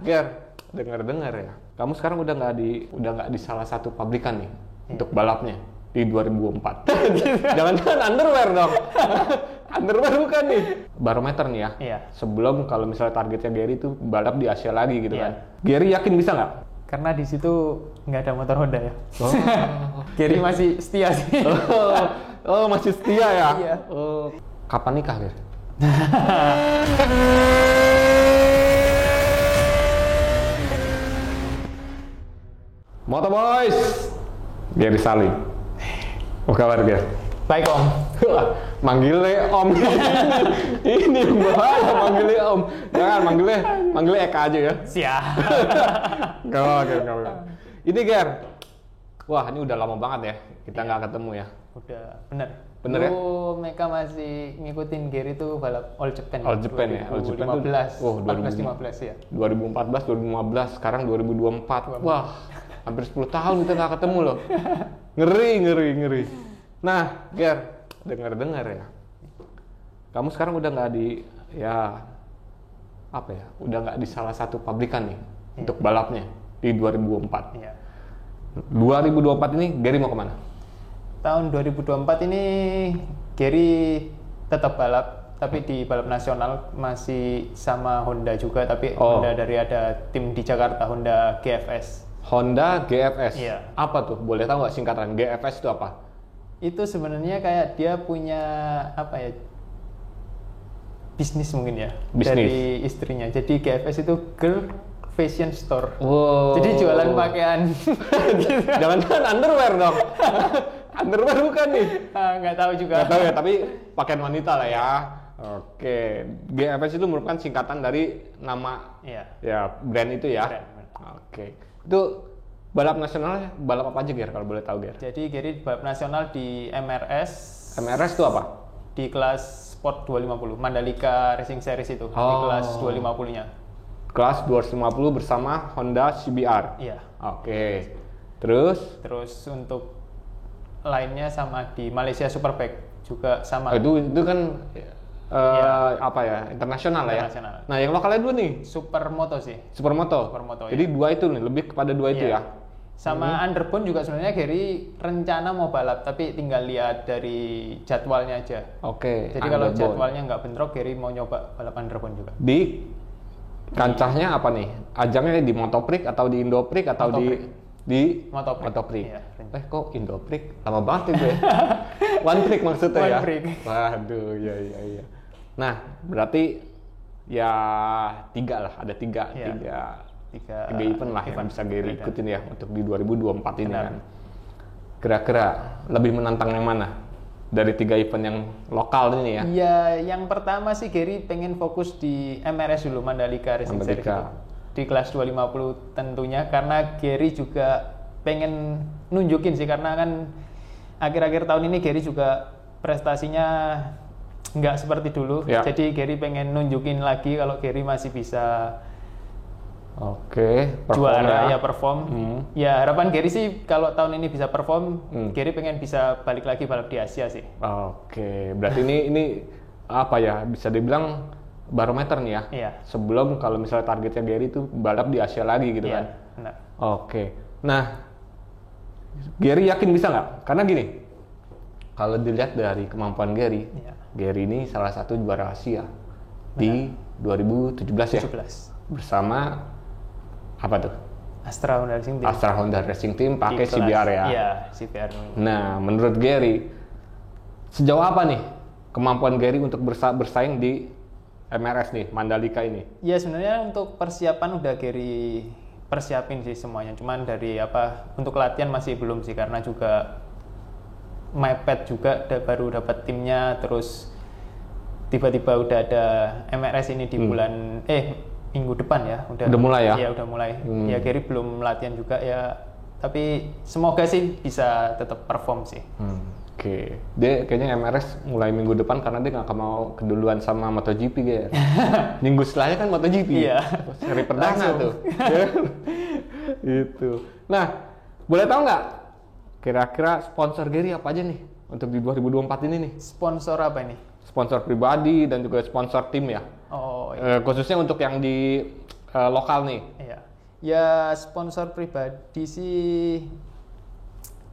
Ger, dengar-dengar ya. Kamu sekarang udah nggak di salah satu pabrikan nih untuk balapnya di 2024. Jangan-jangan underwear dong. Underwear bukan nih. Barometer nih ya. Iya. Sebelum kalau misalnya targetnya Gary itu balap di Asia lagi gitu Iya. kan. Gary yakin bisa nggak? Karena di situ nggak ada motor Honda ya. Oh. Gary masih setia sih. Oh, masih setia ya? Iya. Oh. Kapan nikah, Gary? Moto Boys, Gary Salim. Apa kabar, Gary? Baik Om. Manggilnya Om. Ini bahaya manggilnya Om. Jangan manggilnya Eka aja ya. Siap. Gak. Ini Ger. Wah, ini udah lama banget ya kita nggak ketemu ya. Udah bener. Bener ya? Mereka masih ngikutin Gary tuh balap All Japan. All Japan ya. All Japan tuh 2015 ya. 2014, 2015, sekarang 2024. Wah, hampir 10 tahun kita nggak ketemu loh. Ngeri. Nah, Ger, dengar ya. Kamu sekarang udah nggak udah nggak di salah satu pabrikan nih untuk balapnya di 2024. Iya. 2024 ini Gary mau kemana? Tahun 2024 ini Gary tetap balap, tapi di balap nasional masih sama Honda juga, tapi Honda dari ada tim di Jakarta, Honda GFS. Honda GFS? Iya. Apa tuh? Boleh tahu nggak singkatan GFS itu apa? Itu sebenarnya kayak dia punya bisnis mungkin ya. Bisnis. Dari istrinya. Jadi GFS itu Girl Fashion Store. Wow. Jadi jualan pakaian. Jangan-jangan underwear dong. Underwear bukan nih? Nggak tahu juga. Nggak tahu ya, tapi pakaian wanita lah ya. Oke, GFS itu merupakan singkatan dari nama brand itu ya. Brand. Oke, itu balap nasional balap apa aja Ger kalau boleh tahu Ger? Jadi Gary balap nasional di MRS. MRS itu apa? Di kelas Sport 250, Mandalika Racing Series itu, di kelas 250-nya. Kelas 250 bersama Honda CBR? Iya. Oke, terus untuk lainnya sama di Malaysia Superbike juga sama. Itu kan internasional lah ya. Nah, yang lokalnya dulu nih? Supermoto sih. Supermoto. Jadi ya. Dua itu nih, lebih kepada dua itu ya. Sama Underbone juga sebenarnya Gary rencana mau balap, tapi tinggal lihat dari jadwalnya aja. Oke. Jadi kalau jadwalnya nggak bentrok, Gary mau nyoba balap Underbone juga. Di kancahnya apa nih? Ajangnya di Motoprix atau di Indoprix atau di Motoprix. Iya, Kok Indoprix? Lama banget itu ya. One Prix maksudnya ya? One Prix. Waduh, iya. Nah, berarti ya ada tiga event lah yang bisa Gary ikutin ya untuk di 2024 ini kan. Kira-kira lebih menantang yang mana dari 3 event yang lokal ini ya? Iya, yang pertama sih Gary pengen fokus di MRS dulu, Mandalika Racing Series itu. Di kelas 250 tentunya, karena Gary juga pengen nunjukin sih, karena kan akhir-akhir tahun ini Gary juga prestasinya nggak seperti dulu. Jadi Gary pengen nunjukin lagi kalau Gary masih bisa juara ya perform. Ya harapan Gary sih kalau tahun ini bisa perform, Gary pengen bisa balik lagi balap di Asia sih. Oke, berarti ini apa ya, bisa dibilang barometer nih ya. Iya. Sebelum kalau misalnya targetnya Gary itu balap di Asia lagi gitu kan. Benar. Oke. Nah, Gary yakin bisa nggak? Karena gini, kalau dilihat dari kemampuan Gary, Gary ini salah satu juara Asia di 2017 ya. Bersama apa tuh? Astra Honda Racing Team pakai CBR ya. Iya, CBR. Nah, menurut Gary sejauh apa nih kemampuan Gary untuk bersaing di MRS nih, Mandalika ini? Ya sebenarnya untuk persiapan udah Gary persiapin sih semuanya. Cuman dari untuk latihan masih belum sih, karena juga mepet juga baru dapat timnya, terus tiba-tiba udah ada MRS ini di bulan minggu depan ya, udah mulai ya? Iya, udah mulai. Ya Gary belum latihan juga ya, tapi semoga sih bisa tetap perform sih. Oke. Dia kayaknya MRS mulai minggu depan karena dia nggak mau keduluan sama MotoGP ya. Minggu setelahnya kan MotoGP. Iya. Seri perdana tuh. Gitu. Nah, boleh tahu nggak kira-kira sponsor Gary apa aja nih untuk di 2024 ini nih? Sponsor apa ini? Sponsor pribadi dan juga sponsor tim ya. Oh iya. Khususnya untuk yang di lokal nih. Iya. Ya sponsor pribadi sih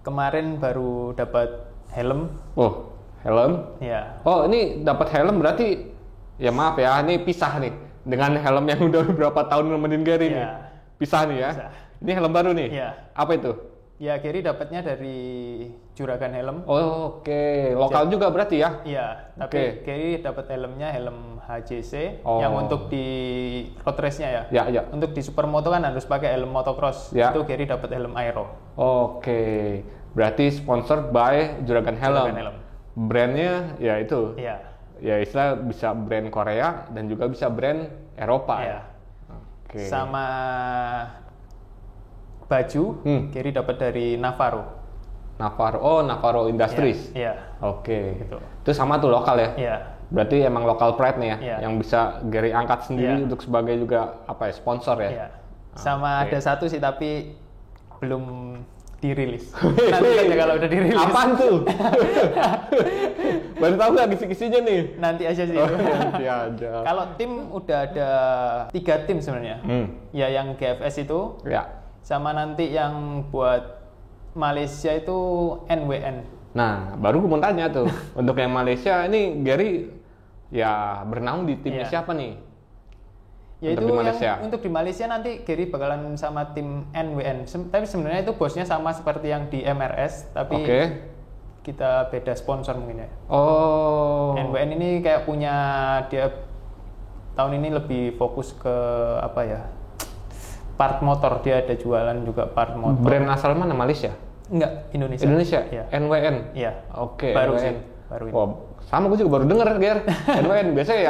kemarin baru dapat helm. Oh, helm? Ya. Oh, ini dapat helm berarti ya maaf ya, ini pisah nih dengan helm yang udah beberapa tahun nemenin Gary nih. Pisah nih ya. Pisah. Ini helm baru nih. Iya. Apa itu? Ya, Gary dapatnya dari Juragan Helm. Oh, oke. Lokal juga berarti ya? Iya, tapi Gary dapat helmnya helm HJC yang untuk di road race-nya ya. Ya, ya. Untuk di supermoto kan harus pakai helm motocross. Ya. Itu Gary dapat helm aero. Oke. Berarti sponsored by Juragan Helm. Juragan Helm. Brandnya ya itu. Iya. Ya istilah bisa brand Korea dan juga bisa brand Eropa. Iya. Oke. Sama baju, Gary dapat dari Navarro. Navarro Industries. Iya. Oke. Gitu. Itu sama tuh lokal ya? Iya. Berarti emang lokal pride nih ya, yang bisa Gary angkat sendiri untuk sebagai juga apa ya, sponsor ya? Iya. Sama ada satu sih tapi belum dirilis. Nanti aja kalau udah dirilis. Apaan tuh? Baru tahu nggak kisi-kisinya nih? Nanti aja sih. Nanti aja. Kalau tim udah ada 3 tim sebenarnya. Ya yang GFS itu. Ya. Sama nanti yang buat Malaysia itu NWN. Nah, baru gue mau tanya tuh. Untuk yang Malaysia ini Gary ya bernaung di timnya siapa nih? Ya untuk itu di Malaysia. Untuk di Malaysia nanti Gary bakalan sama tim NWN. Tapi sebenarnya itu bosnya sama seperti yang di MRS, tapi kita beda sponsor mungkin ya. Oh. NWN ini kayak punya dia tahun ini lebih fokus ke apa ya? Part motor, dia ada jualan juga part motor. Brand asal mana, Malaysia? Enggak, Indonesia. Indonesia? Ya. NWN? Iya. Oke. Baru NWN. sih. Baru ini. Oh, sama gue juga baru denger, Ger. NWN biasanya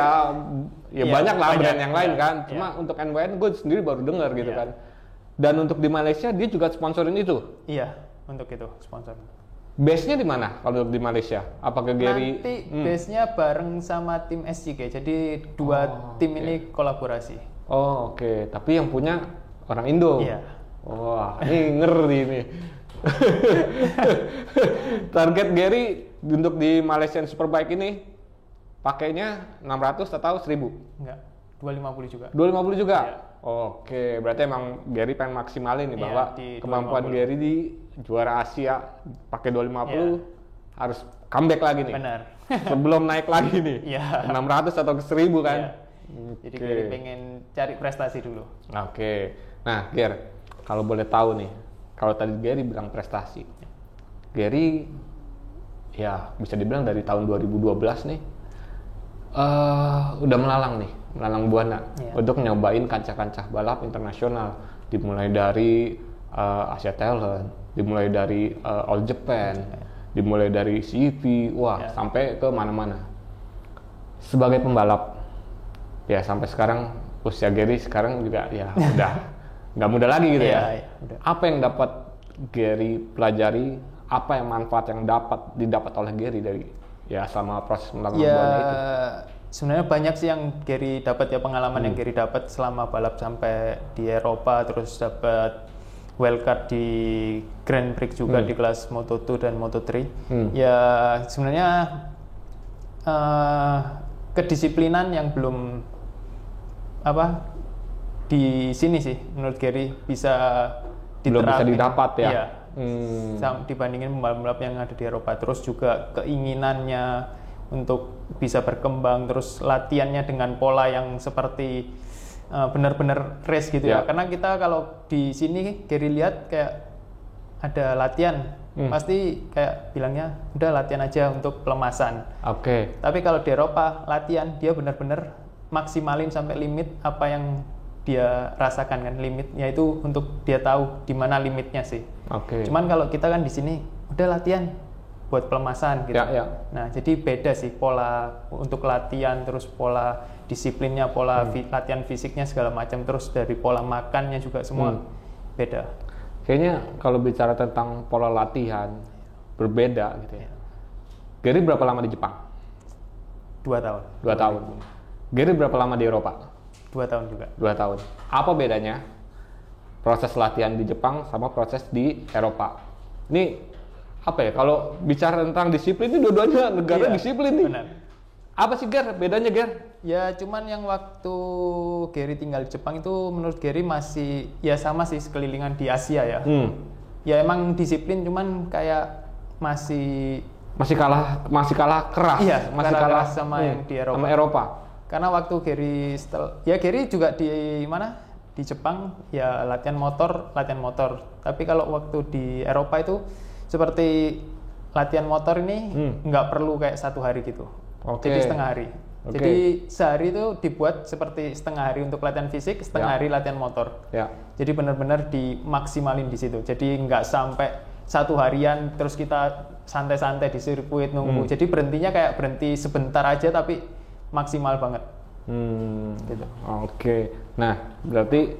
ya banyak lah brand yang lain kan. Cuma untuk NWN gue sendiri baru denger gitu kan. Dan untuk di Malaysia dia juga sponsorin itu? Iya, untuk itu sponsor. Base-nya di mana kalau di Malaysia? Apakah Gary? Nanti base-nya bareng sama tim SJK. Jadi dua tim ini kolaborasi. Oh, oke. Tapi yang punya orang Indo. Iya. Wah, ini ngeri nih. Target Gary untuk di Malaysian Superbike ini pakainya 600 atau 1000? Enggak, 250 juga. 250 juga? Iya. Oke, berarti emang Gary pengen maksimalin nih bahwa kemampuan 250. Gary di juara Asia pakai 250 harus comeback lagi nih. Benar. Sebelum naik lagi nih. Iya. 600 atau ke 1000 kan? Iya. Jadi Gary pengen cari prestasi dulu. Oke. Nah, Ger, kalau boleh tahu nih, kalau tadi Gary bilang prestasi, Gary ya bisa dibilang dari tahun 2012 nih udah melalang buana untuk nyobain kancah-kancah balap internasional, dimulai dari Asia Talent, dimulai dari All Japan, dimulai dari CV, sampai ke mana-mana. Sebagai pembalap, ya sampai sekarang usia Gary sekarang juga ya udah nggak muda lagi gitu ya. Udah. Apa yang dapat Gary pelajari? Apa yang manfaat yang didapat oleh Gary dari selama proses melakukan buana itu? Sebenarnya banyak sih yang Gary dapat ya, pengalaman yang Gary dapat selama balap sampai di Eropa, terus dapat wildcard di Grand Prix juga di kelas Moto2 dan Moto3. Ya sebenarnya kedisiplinan yang belum di sini sih menurut Gary bisa belum bisa didapat ya. Iya. Dibandingin pembalap yang ada di Eropa, terus juga keinginannya untuk bisa berkembang, terus latihannya dengan pola yang seperti benar-benar race gitu ya. Karena kita kalau di sini Gary lihat kayak ada latihan, pasti kayak bilangnya udah latihan aja untuk pelemasan. Oke. Tapi kalau di Eropa latihan dia benar-benar maksimalin sampai limit apa yang dia rasakan kan, limitnya itu untuk dia tahu di mana limitnya sih. Oke. Cuman kalau kita kan di sini udah latihan buat pelemasan gitu. Nah, jadi beda sih pola untuk latihan, terus pola disiplinnya, pola latihan fisiknya segala macam, terus dari pola makannya juga semua beda. Kayaknya kalau bicara tentang pola latihan berbeda gitu ya. Gary berapa lama di Jepang? 2 tahun. 2 tahun. Gary berapa lama di Eropa? 2 tahun juga. 2 tahun. Apa bedanya proses latihan di Jepang sama proses di Eropa? Ini apa ya, kalau bicara tentang disiplin ini dua-duanya negara disiplin nih. Benar. Apa sih Ger? Bedanya Ger? Ya cuman yang waktu Gary tinggal di Jepang itu menurut Gary masih ya sama sih sekelilingan di Asia ya. Ya emang disiplin cuman kayak masih kalah keras. Iya, masih kalah keras sama yang di Eropa. Sama Eropa. Karena waktu Gary juga di mana? Di Jepang ya latihan motor. Tapi kalau waktu di Eropa itu seperti latihan motor ini nggak perlu kayak 1 hari gitu. Jadi setengah hari. Jadi sehari itu dibuat seperti setengah hari untuk latihan fisik, setengah hari latihan motor. Jadi benar-benar dimaksimalin di situ. Jadi nggak sampai 1 harian terus kita santai-santai di sirkuit nunggu. Jadi berhentinya kayak berhenti sebentar aja tapi maksimal banget. Gitu. Nah, berarti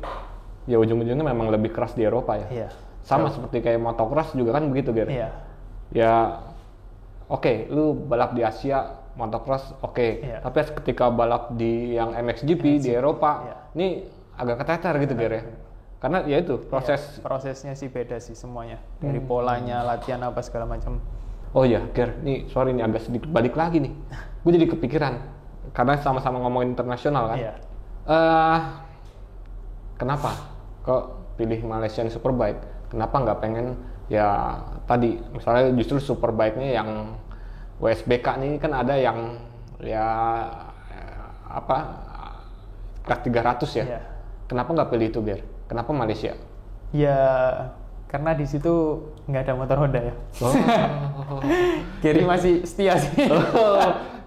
ya ujung-ujungnya memang lebih keras di Eropa ya. Iya. Sama seperti kayak motocross juga kan begitu, Ger. Iya. Ya, lu balap di Asia, motocross Iya. tapi ketika balap di yang MXGP di Eropa, ini agak keteter gitu, Ger ya. Karena ya itu prosesnya sih beda sih semuanya. Dari polanya, latihan apa segala macam. Oh iya, Ger, nih sorry nih agak sedikit balik lagi nih. Gue jadi kepikiran karena sama-sama ngomongin internasional kan. Iya. Kenapa kok pilih Malaysian Superbike? Kenapa nggak pengen ya tadi misalnya justru Superbike-nya yang WSBK nih kan ada yang ya kelas 300 ya. Iya. Kenapa nggak pilih itu, Ger? Kenapa Malaysia? Ya karena di situ nggak ada motor Honda ya. Gary masih setia sih.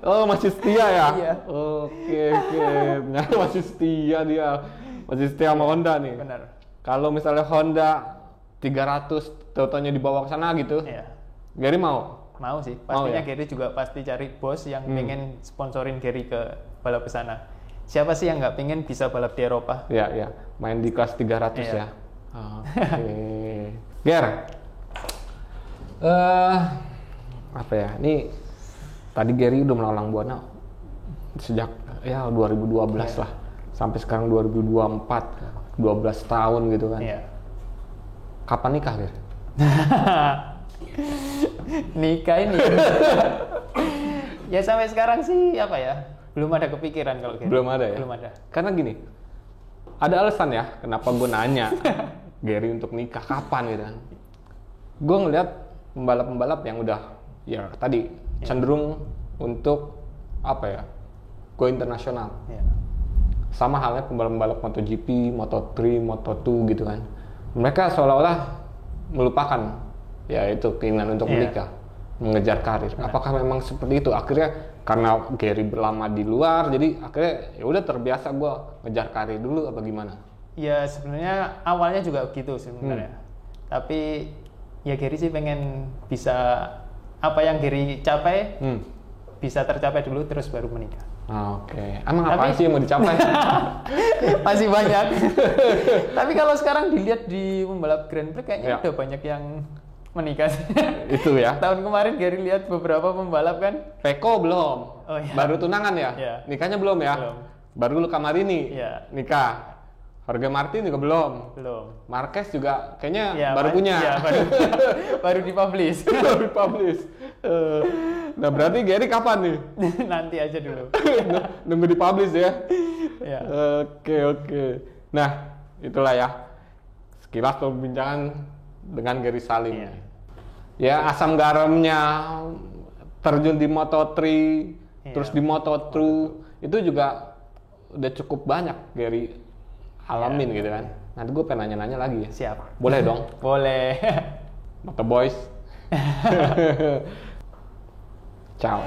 Masih setia ya? Iya. Oke. Ternyata masih setia dia. Masih setia sama Honda nih. Benar. Kalau misalnya Honda 300 totalnya dibawa ke sana gitu. Iya. Gary mau? Mau sih. Pastinya ya? Gary juga pasti cari bos yang pengen sponsorin Gary ke balap ke sana. Siapa sih yang nggak pengen bisa balap di Eropa? Iya. Main di kelas 300 ya. Oke. Ger. Apa ya? Ini tadi Gary udah melalang buana sejak 2012 lah. Sampai sekarang 2024. 12 tahun gitu kan. Iya. Kapan nikah, Ger? Nikah ini. Ya sampai sekarang sih apa ya? Belum ada kepikiran kalau gitu. Belum ada ya? Belum ada. Karena gini, ada alasan ya kenapa gue nanya Gary untuk nikah kapan gitu kan. Gue ngeliat pembalap-pembalap yang udah ya tadi cenderung untuk go internasional. Ya. Sama halnya pembalap-pembalap MotoGP, Moto3, Moto2 gitu kan. Mereka seolah-olah melupakan ya itu keinginan untuk menikah, mengejar karir. Apakah memang seperti itu? Akhirnya karena Gary berlama di luar, jadi akhirnya ya udah terbiasa gue ngejar karir dulu apa gimana? Ya sebenarnya awalnya juga gitu sebenarnya. Tapi ya Gary sih pengen bisa apa yang Gary capai bisa tercapai dulu terus baru menikah. Oke. Emang apa sih yang mau dicapai? Masih banyak. Tapi kalau sekarang dilihat di pembalap Grand Prix kayaknya udah banyak yang menikah. Itu ya. Tahun kemarin Gary lihat beberapa pembalap kan. Peko belum. Oh, iya. Baru tunangan ya? Iya. Nikahnya belum ya? Belum. Baru Luca Marini nikah. Jorge Martin juga belum. Marquez juga kayaknya baru punya. Iya, baru dipublish. Baru dipublish. Nah berarti Gary kapan nih? Nanti aja dulu. Nunggu dipublish ya? Ya. Oke. Nah itulah ya sekilas perbincangan dengan Gary Salim. Ya asam garamnya terjun di Moto3, terus di Moto2 itu juga udah cukup banyak Gary alamin gitu kan. Nanti gue pengen nanya-nanya lagi ya. Siap. Boleh dong? Boleh. Moto Boys. Ciao.